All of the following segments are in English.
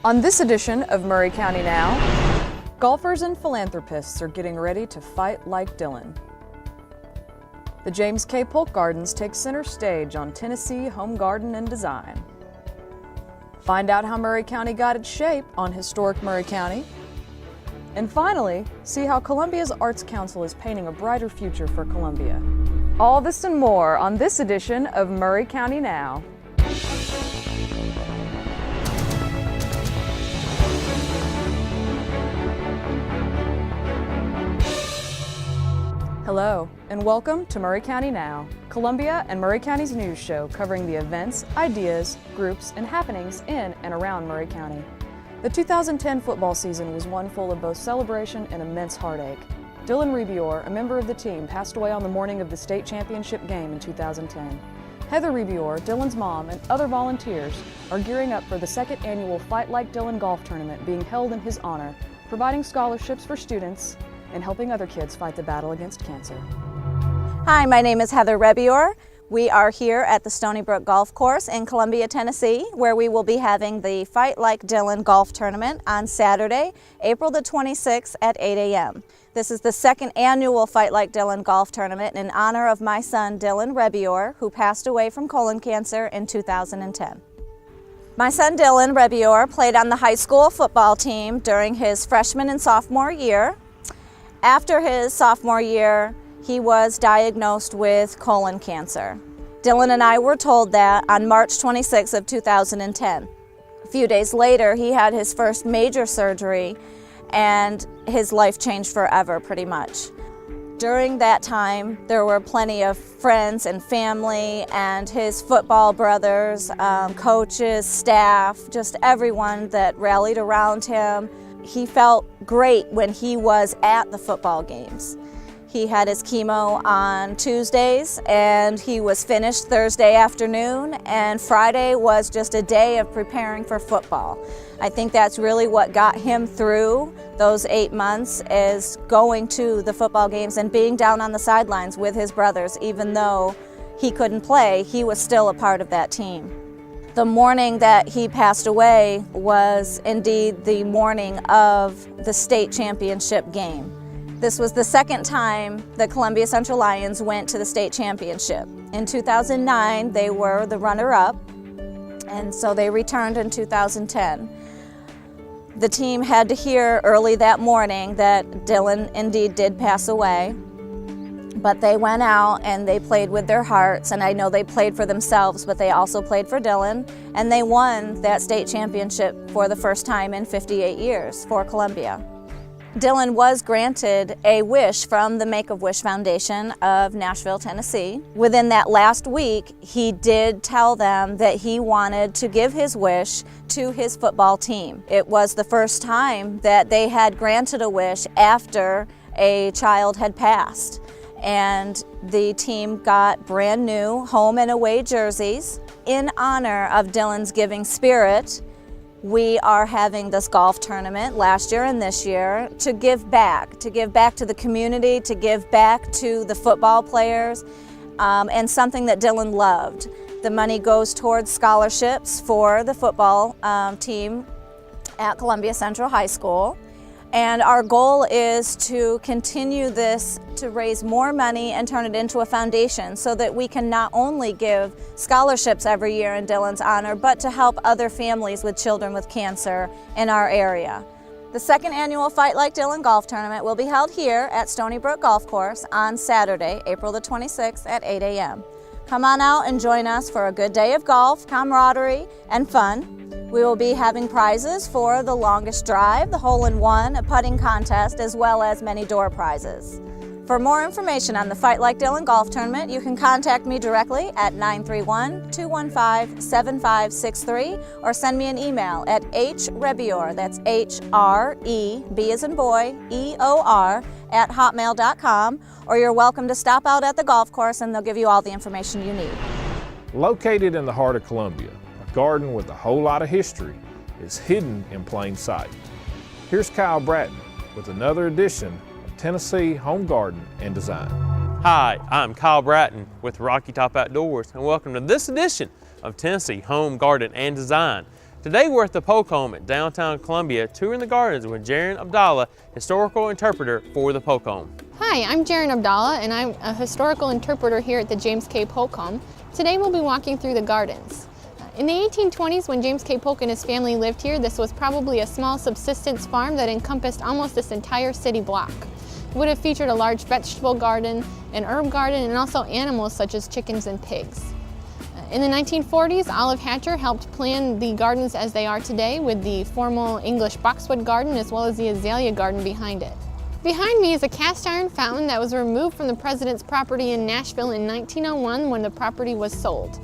On this edition of Maury County Now, golfers and philanthropists are getting ready to fight like Dillon. The James K. Polk Gardens take center stage on Tennessee Home Garden and Design. Find out how Maury County got its shape on historic Maury County. And finally, see how Columbia's Arts Council is painting a brighter future for Columbia. All this and more on this edition of Maury County Now. Hello, and welcome to Maury County Now, Columbia and Maury County's news show covering the events, ideas, groups, and happenings in and around Maury County. The 2010 football season was one full of both celebration and immense heartache. HRebeor, a member of the team, passed away on the morning of the state championship game in 2010. HRebeor, Dillon's mom, and other volunteers are gearing up for the second annual Fight Like Dillon golf tournament being held in his honor, providing scholarships for students and helping other kids fight the battle against cancer. Hi, my name is HRebeor. We are here at the Stony Brook Golf Course in Columbia, Tennessee, where we will be having the Fight Like Dillon golf tournament on Saturday, April the 26th at 8 a.m. This is the second annual Fight Like Dillon golf tournament in honor of my son, HRebeor, who passed away from colon cancer in 2010. My son, HRebeor, played on the high school football team during his freshman and sophomore year. After his sophomore year, he was diagnosed with colon cancer. Dillon and I were told that on March 26th of 2010. A few days later, he had his first major surgery and his life changed forever, pretty much. During that time, there were plenty of friends and family and his football brothers, coaches, staff, just everyone that rallied around him. He felt great when he was at the football games. He had his chemo on Tuesdays and he was finished Thursday afternoon, and Friday was just a day of preparing for football. I think that's really what got him through those 8 months, is going to the football games and being down on the sidelines with his brothers. Even though he couldn't play, he was still a part of that team. The morning that he passed away was indeed the morning of the state championship game. This was the second time the Columbia Central Lions went to the state championship. In 2009, they were the runner-up, and so they returned in 2010. The team had to hear early that morning that Dillon indeed did pass away. But they went out and they played with their hearts, and I know they played for themselves, but they also played for Dillon, and they won that state championship for the first time in 58 years for Columbia. Dillon was granted a wish from the Make-A-Wish Foundation of Nashville, Tennessee. Within that last week, he did tell them that he wanted to give his wish to his football team. It was the first time that they had granted a wish after a child had passed. And the team got brand new home and away jerseys. In honor of Dillon's giving spirit, we are having this golf tournament last year and this year to give back to the community, to give back to the football players, and something that Dillon loved. The money goes towards scholarships for the football team at Columbia Central High School. And our goal is to continue this, to raise more money and turn it into a foundation so that we can not only give scholarships every year in Dillon's honor, but to help other families with children with cancer in our area. The second annual Fight Like Dillon golf tournament will be held here at Stony Brook Golf Course on Saturday, April the 26th at 8 a.m. Come on out and join us for a good day of golf, camaraderie, and fun. We will be having prizes for the longest drive, the hole-in-one, a putting contest, as well as many door prizes. For more information on the Fight Like Dillon golf tournament, you can contact me directly at 931-215-7563 or send me an email at HRebeor, that's H-R-E-B as in boy, E-O-R, at hotmail.com, or you're welcome to stop out at the golf course and they'll give you all the information you need. Located in the heart of Columbia, a garden with a whole lot of history is hidden in plain sight. Here's Bratton with another edition of Tennessee Home Garden and Design. Hi, I'm Kyle Bratton with Rocky Top Outdoors, and welcome to this edition of Tennessee Home Garden and Design. Today we're at the Polk Home at downtown Columbia, touring the gardens with Jaynes Abdallah, historical interpreter for the Polk Home. Hi, I'm Jaynes Abdallah, and I'm a historical interpreter here at the James K. Polk Home. Today we'll be walking through the gardens. In the 1820s, when James K. Polk and his family lived here, this was probably a small subsistence farm that encompassed almost this entire city block. It would have featured a large vegetable garden, an herb garden, and also animals such as chickens and pigs. In the 1940s, Olive Hatcher helped plan the gardens as they are today, with the formal English boxwood garden as well as the azalea garden behind it. Behind me is a cast iron fountain that was removed from the president's property in Nashville in 1901 when the property was sold.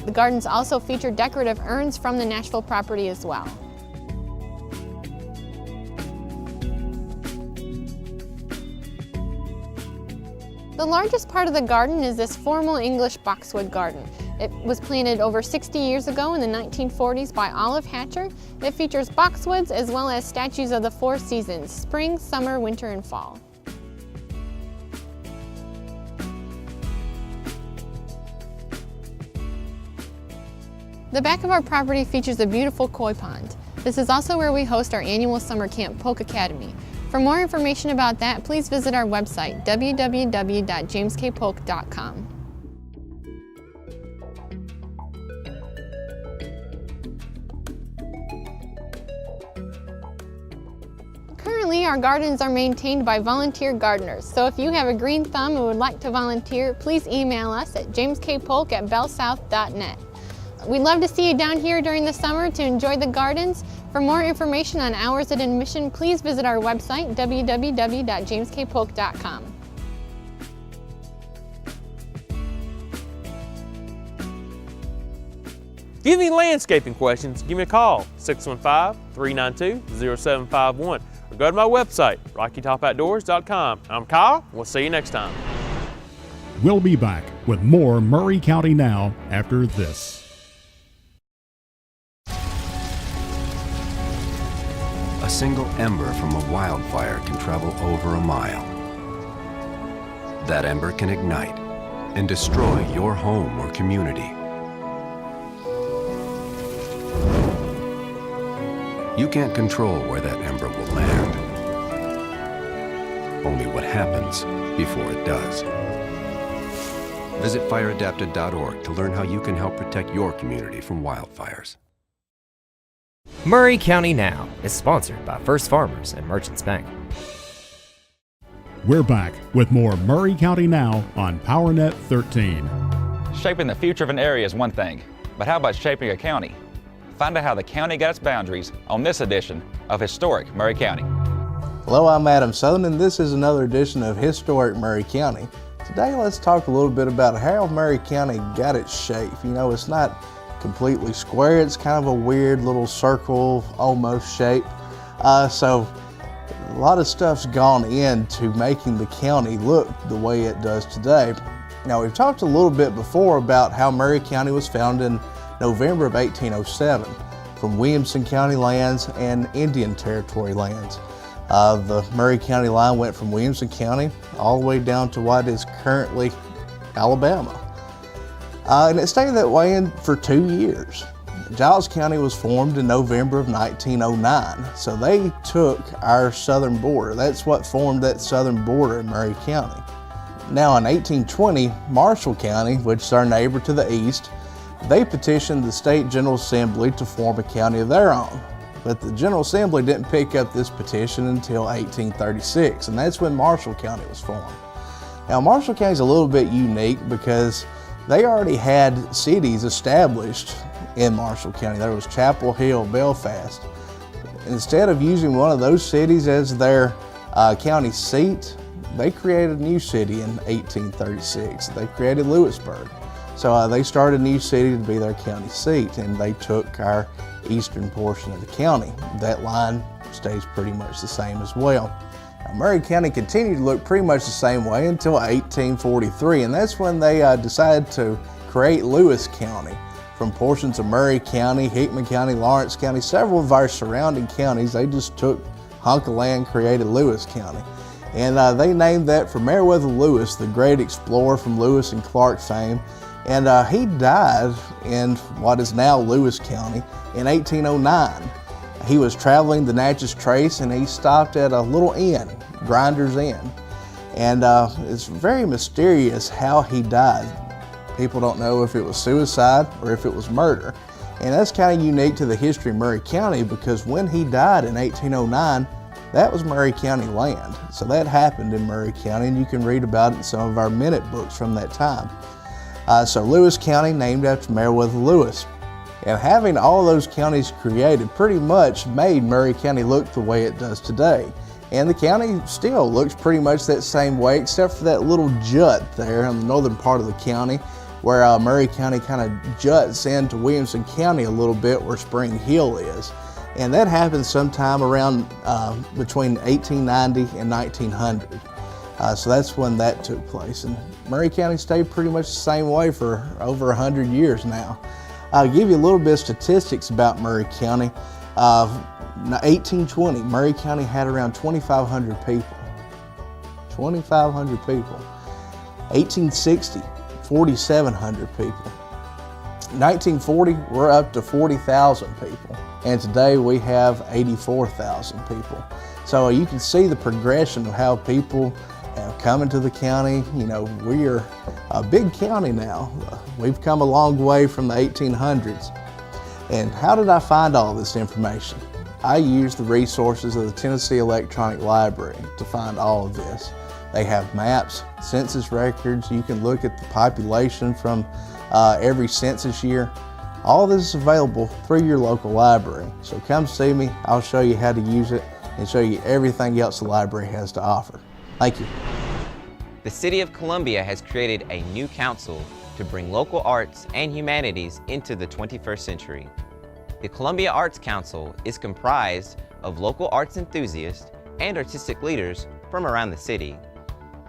The gardens also feature decorative urns from the Nashville property as well. The largest part of the garden is this formal English boxwood garden. It was planted over 60 years ago in the 1940s by Olive Hatcher. It features boxwoods as well as statues of the 4 seasons: spring, summer, winter, and fall. The back of our property features a beautiful koi pond. This is also where we host our annual summer camp, Polk Academy. For more information about that, please visit our website, www.jameskpolk.com. Currently, our gardens are maintained by volunteer gardeners, so if you have a green thumb and would like to volunteer, please email us at jameskpolk@bellsouth.net. We'd love to see you down here during the summer to enjoy the gardens. For more information on hours of admission, please visit our website, www.jameskpolk.com. If you have any landscaping questions, give me a call, 615-392-0751, or go to my website, RockyTopOutdoors.com. I'm Kyle, we'll see you next time. We'll be back with more Maury County Now after this. A single ember from a wildfire can travel over a mile. That ember can ignite and destroy your home or community. You can't control where that ember will land. Only what happens before it does. Visit FireAdaptedorg to learn how you can help protect your community from wildfires. Maury County Now is sponsored by First Farmers and Merchants Bank. We're back with more Maury County Now on PowerNet 13. Shaping the future of an area is one thing, but how about shaping a county? Find out how the county got its boundaries on this edition of Historic Maury County. Hello, I'm Adam Southern, and this is another edition of Historic Maury County. Today, let's talk a little bit about how Maury County got its shape. You know, it's not completely square, it's kind of a weird little circle, almost shape. So a lot of stuff's gone into making the county look the way it does today. Now, we've talked a little bit before about how Maury County was founded in November of 1807 from Williamson County lands and Indian Territory lands. The Maury County line went from Williamson County all the way down to what is currently Alabama. And it stayed that way for 2 years. Giles County was formed in November of 1909, so they took our southern border. That's what formed that southern border in Maury County. Now in 1820, Marshall County, which is our neighbor to the east, they petitioned the State General Assembly to form a county of their own. But the General Assembly didn't pick up this petition until 1836, and that's when Marshall County was formed. Now Marshall County is a little bit unique because they already had cities established in Marshall County. There was Chapel Hill, Belfast. Instead of using one of those cities as their county seat, they created a new city in 1836. They created Lewisburg. So they started a new city to be their county seat, and they took our eastern portion of the county. That line stays pretty much the same as well. Now, Maury County continued to look pretty much the same way until 1843, and that's when they decided to create Lewis County. From portions of Maury County, Hickman County, Lawrence County, several of our surrounding counties, they just took a hunk of land, created Lewis County. And they named that for Meriwether Lewis, the great explorer from Lewis and Clark fame. And he died in what is now Lewis County in 1809. He was traveling the Natchez Trace and he stopped at a little inn, Grinder's Inn. And it's very mysterious how he died. People don't know if it was suicide or if it was murder. And that's kind of unique to the history of Maury County, because when he died in 1809, that was Maury County land. So that happened in Maury County, and you can read about it in some of our minute books from that time. So Lewis County, named after Meriwether Lewis. And having all those counties created pretty much made Maury County look the way it does today. And the county still looks pretty much that same way, except for that little jut there in the northern part of the county, where Maury County kind of juts into Williamson County a little bit, where Spring Hill is. And that happened sometime around between 1890 and 1900. So that's when that took place. And Maury County stayed pretty much the same way for over 100 years now. I'll give you a little bit of statistics about Maury County. 1820, Maury County had around 2,500 people. 2,500 people. 1860, 4,700 people. 1940, we're up to 40,000 people. And today we have 84,000 people. So you can see the progression of how people have come into the county. You know, we are a big county now. We've come a long way from the 1800s. And how did I find all this information? I used the resources of the Tennessee Electronic Library to find all of this. They have maps, census records. You can look at the population from every census year. All this is available through your local library. So come see me. I'll show you how to use it and show you everything else the library has to offer. Thank you. The City of Columbia has created a new council to bring local arts and humanities into the 21st century. The Columbia Arts Council is comprised of local arts enthusiasts and artistic leaders from around the city.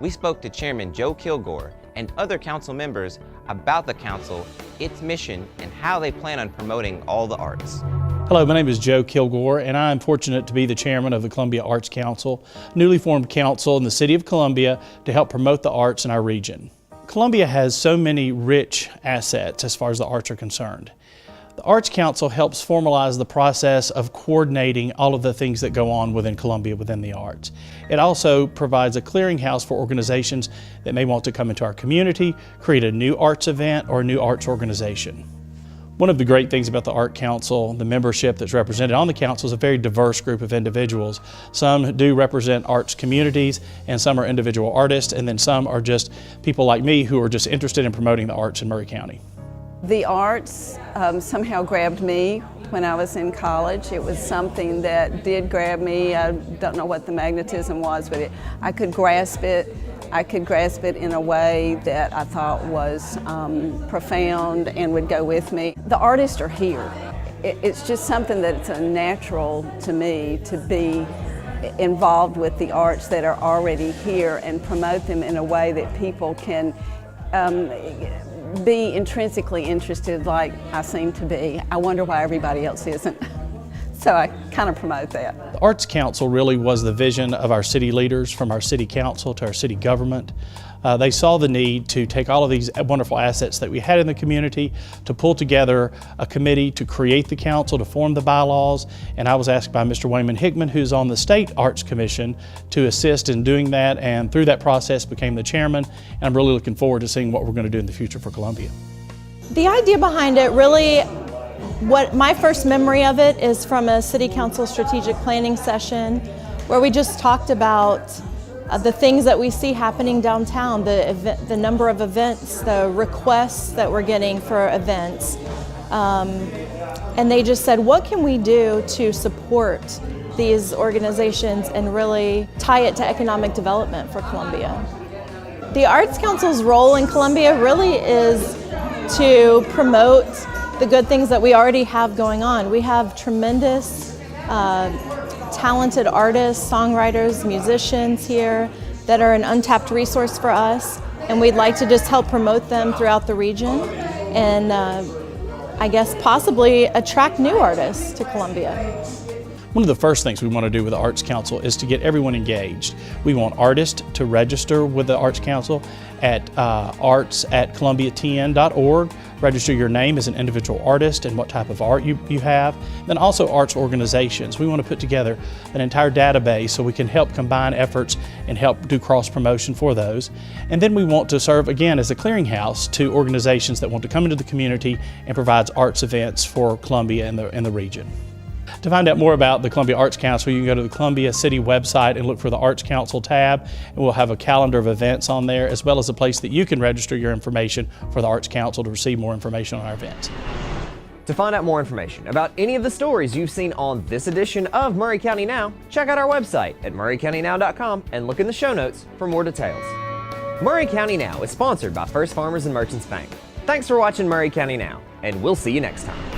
We spoke to Chairman Joe Kilgore and other council members about the council, its mission, and how they plan on promoting all the arts. Hello, my name is Joe Kilgore, and I'm fortunate to be the chairman of the Columbia Arts Council, a newly formed council in the city of Columbia to help promote the arts in our region. Columbia has so many rich assets as far as the arts are concerned. The Arts Council helps formalize the process of coordinating all of the things that go on within Columbia within the arts. It also provides a clearinghouse for organizations that may want to come into our community, create a new arts event or a new arts organization. One of the great things about the Art Council, the membership that's represented on the council, is a very diverse group of individuals. Some do represent arts communities, and some are individual artists, and then some are just people like me who are just interested in promoting the arts in Maury County. The arts somehow grabbed me when I was in college. It was something that did grab me. I don't know what the magnetism was, but I could grasp it. I could grasp it in a way that I thought was profound and would go with me. The artists are here. It's just something that's natural to me to be involved with the arts that are already here and promote them in a way that people can be intrinsically interested like I seem to be. I wonder why everybody else isn't. So I kind of promote that. The Arts Council really was the vision of our city leaders, from our city council to our city government. They saw the need to take all of these wonderful assets that we had in the community, to pull together a committee to create the council, to form the bylaws, and I was asked by Mr. Wayman Hickman, who's on the State Arts Commission, to assist in doing that, and through that process became the chairman, and I'm really looking forward to seeing what we're going to do in the future for Columbia. The idea behind it really, what my first memory of it is from a city council strategic planning session where we just talked about the things that we see happening downtown, the number of events, the requests that we're getting for events. And they just said, what can we do to support these organizations and really tie it to economic development for Columbia? The Arts Council's role in Columbia really is to promote the good things that we already have going on. We have tremendous talented artists, songwriters, musicians here that are an untapped resource for us, and we'd like to just help promote them throughout the region and I guess possibly attract new artists to Columbia. One of the first things we want to do with the Arts Council is to get everyone engaged. We want artists to register with the Arts Council at arts@columbiatn.org. Register your name as an individual artist and what type of art you have. Then also arts organizations. We want to put together an entire database so we can help combine efforts and help do cross promotion for those. And then we want to serve again as a clearinghouse to organizations that want to come into the community and provides arts events for Columbia and the region. To find out more about the Columbia Arts Council, you can go to the Columbia City website and look for the Arts Council tab, and we'll have a calendar of events on there, as well as a place that you can register your information for the Arts Council to receive more information on our events. To find out more information about any of the stories you've seen on this edition of Maury County Now, check out our website at maurycountynow.com and look in the show notes for more details. Maury County Now is sponsored by First Farmers and Merchants Bank. Thanks for watching Maury County Now, and we'll see you next time.